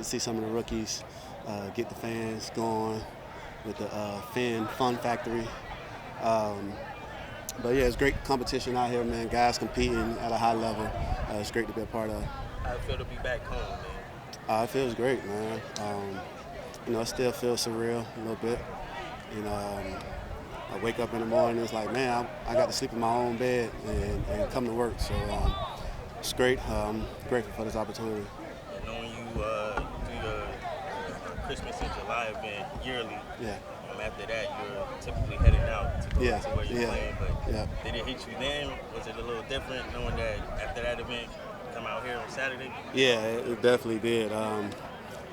to see some of the rookies get the fans going with the Fun Factory. Um, but yeah, it's great competition out here, man. Guys competing at a high level. It's great to be a part of. How it feel to be back home, man? It feels great, man. It still feels surreal a little bit. You know, I wake up in the morning, it's like, man, I got to sleep in my own bed and come to work. So it's great. Grateful for this opportunity. And knowing you do your Christmas in July event yearly, Yeah. after that you're typically heading out to go Yeah. to where you're playing. But Yeah. did it hit you then? Was it a little different knowing that after that event, come out here on Saturday? Yeah, it definitely did.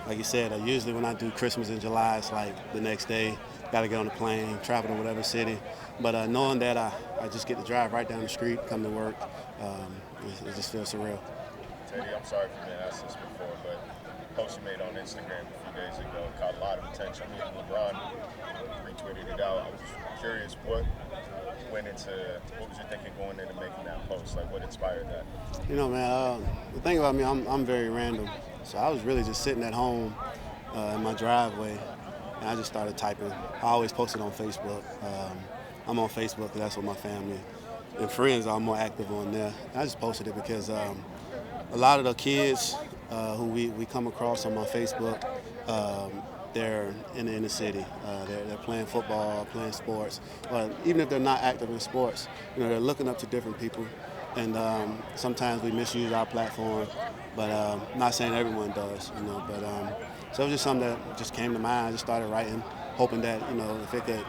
Like you said, usually when I do Christmas in July, it's like the next day, got to get on the plane, travel to whatever city. But knowing that I just get to drive right down the street, come to work, it just feels surreal. Teddy, I'm sorry if you've been asked this before, but the post you made on Instagram a few days ago caught a lot of attention. I mean, LeBron retweeted it out. I was curious what was you thinking going into making that post? Like, what inspired that? You know, man, the thing about me, I'm very random. So I was really just sitting at home in my driveway, and I just started typing. I always post it on Facebook. I'm on Facebook because that's what my family and friends are more active on there. I just posted it because a lot of the kids who we come across on my Facebook, they're in the inner city. They're playing football, playing sports. Even if they're not active in sports, they're looking up to different people. And sometimes we misuse our platform, but I'm not saying everyone does, But so it was just something that just came to mind. I just started writing, hoping that, if it could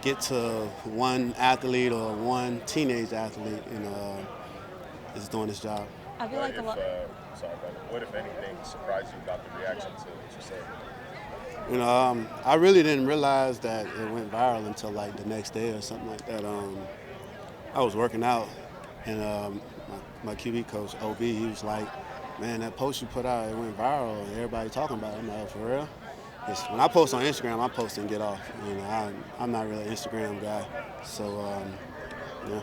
get to one athlete or one teenage athlete, is doing this job. I feel like a lot. What if anything surprised you about the reaction to what you said? I really didn't realize that it went viral until like the next day or something like that. I was working out, and my QB coach, OB, he was like, man, that post you put out, it went viral, and everybody talking about it. I'm like, for real? When I post on Instagram, I post and get off. I'm not really an Instagram guy, so yeah.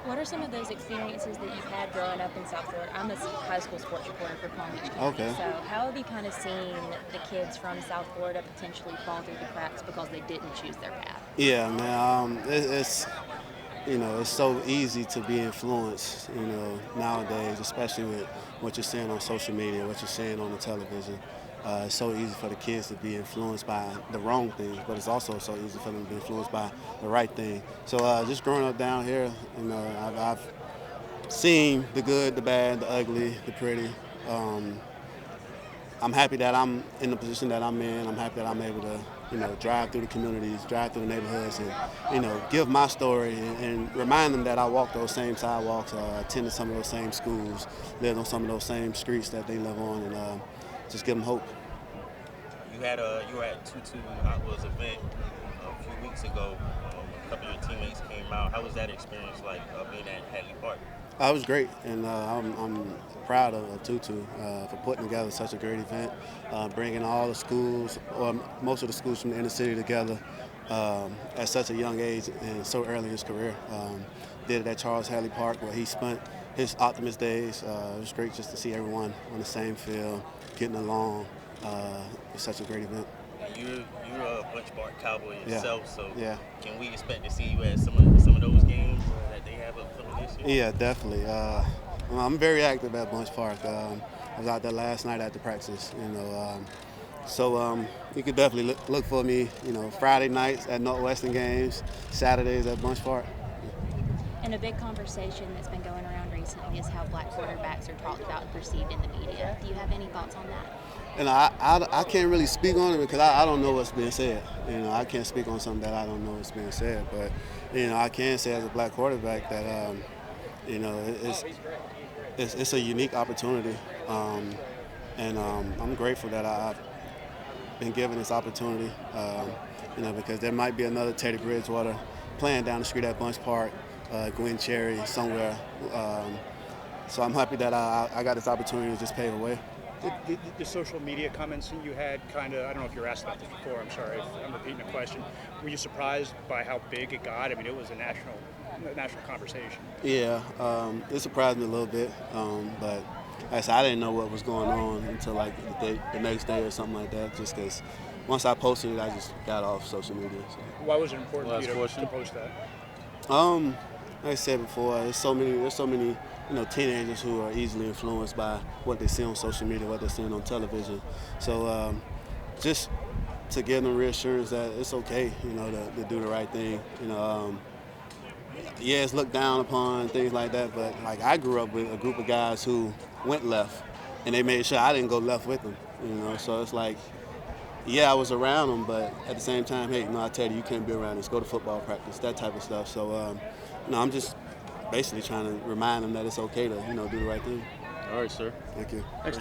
What are some of those experiences that you've had growing up in South Florida? I'm a high school sports reporter for Palm Beach County. Okay. So how have you kind of seen the kids from South Florida potentially fall through the cracks because they didn't choose their path? Yeah, man. It's so easy to be influenced, nowadays, especially with what you're seeing on social media, what you're seeing on the television. It's so easy for the kids to be influenced by the wrong things, but it's also so easy for them to be influenced by the right thing. So just growing up down here, I've seen the good, the bad, the ugly, the pretty. I'm happy that I'm in the position that I'm in. I'm happy that I'm able to, drive through the communities, drive through the neighborhoods, and, give my story and remind them that I walk those same sidewalks, attended some of those same schools, lived on some of those same streets that they live on, and just give them hope. You were at Tutu Atwell's event a few weeks ago. A couple of your teammates came out. How was that experience like being at Hadley Park? It was great, and I'm proud of Tutu for putting together such a great event, bringing all the schools, or most of the schools from the inner city together at such a young age and so early in his career. Did it at Charles Hadley Park where he spent his Optimist days. It was great just to see everyone on the same field, getting along. It's such a great event. You're a Bunch Park Cowboy yourself, so yeah. Can we expect to see you at some of those games that they have upcoming this year? Yeah, definitely. I'm very active at Bunch Park. I was out there last night at the practice, so you could definitely look for me, Friday nights at Northwestern games, Saturdays at Bunch Park. And a big conversation that's been going around recently is how black quarterbacks are talked about and perceived in the media. Do you have any thoughts on that? And I can't really speak on it because I don't know what's being said. I can't speak on something that I don't know what's being said. But, I can say as a black quarterback that, it's a unique opportunity. And I'm grateful that I've been given this opportunity, because there might be another Teddy Bridgewater playing down the street at Bunch Park, Gwen Cherry, somewhere. So I'm happy that I got this opportunity to just pave the way. The social media comments that you had I don't know if you were asked about this before, I'm sorry if I'm repeating the question. Were you surprised by how big it got? I mean, it was a national conversation. Yeah, it surprised me a little bit, but like I said, I didn't know what was going on until like the next day or something like that. Just because once I posted it, I just got off social media. So. Why was it important for you to post that? Like I said before, there's so many teenagers who are easily influenced by what they see on social media, what they're seeing on television. So just to give them reassurance that it's okay, to do the right thing. Yeah, it's looked down upon, things like that, but like I grew up with a group of guys who went left, and they made sure I didn't go left with them. So it's like, yeah, I was around them, but at the same time, hey, I tell you can't be around us. Go to football practice, that type of stuff. So, I'm just basically trying to remind them that it's okay to, do the right thing. All right, sir. Thank you. Thanks,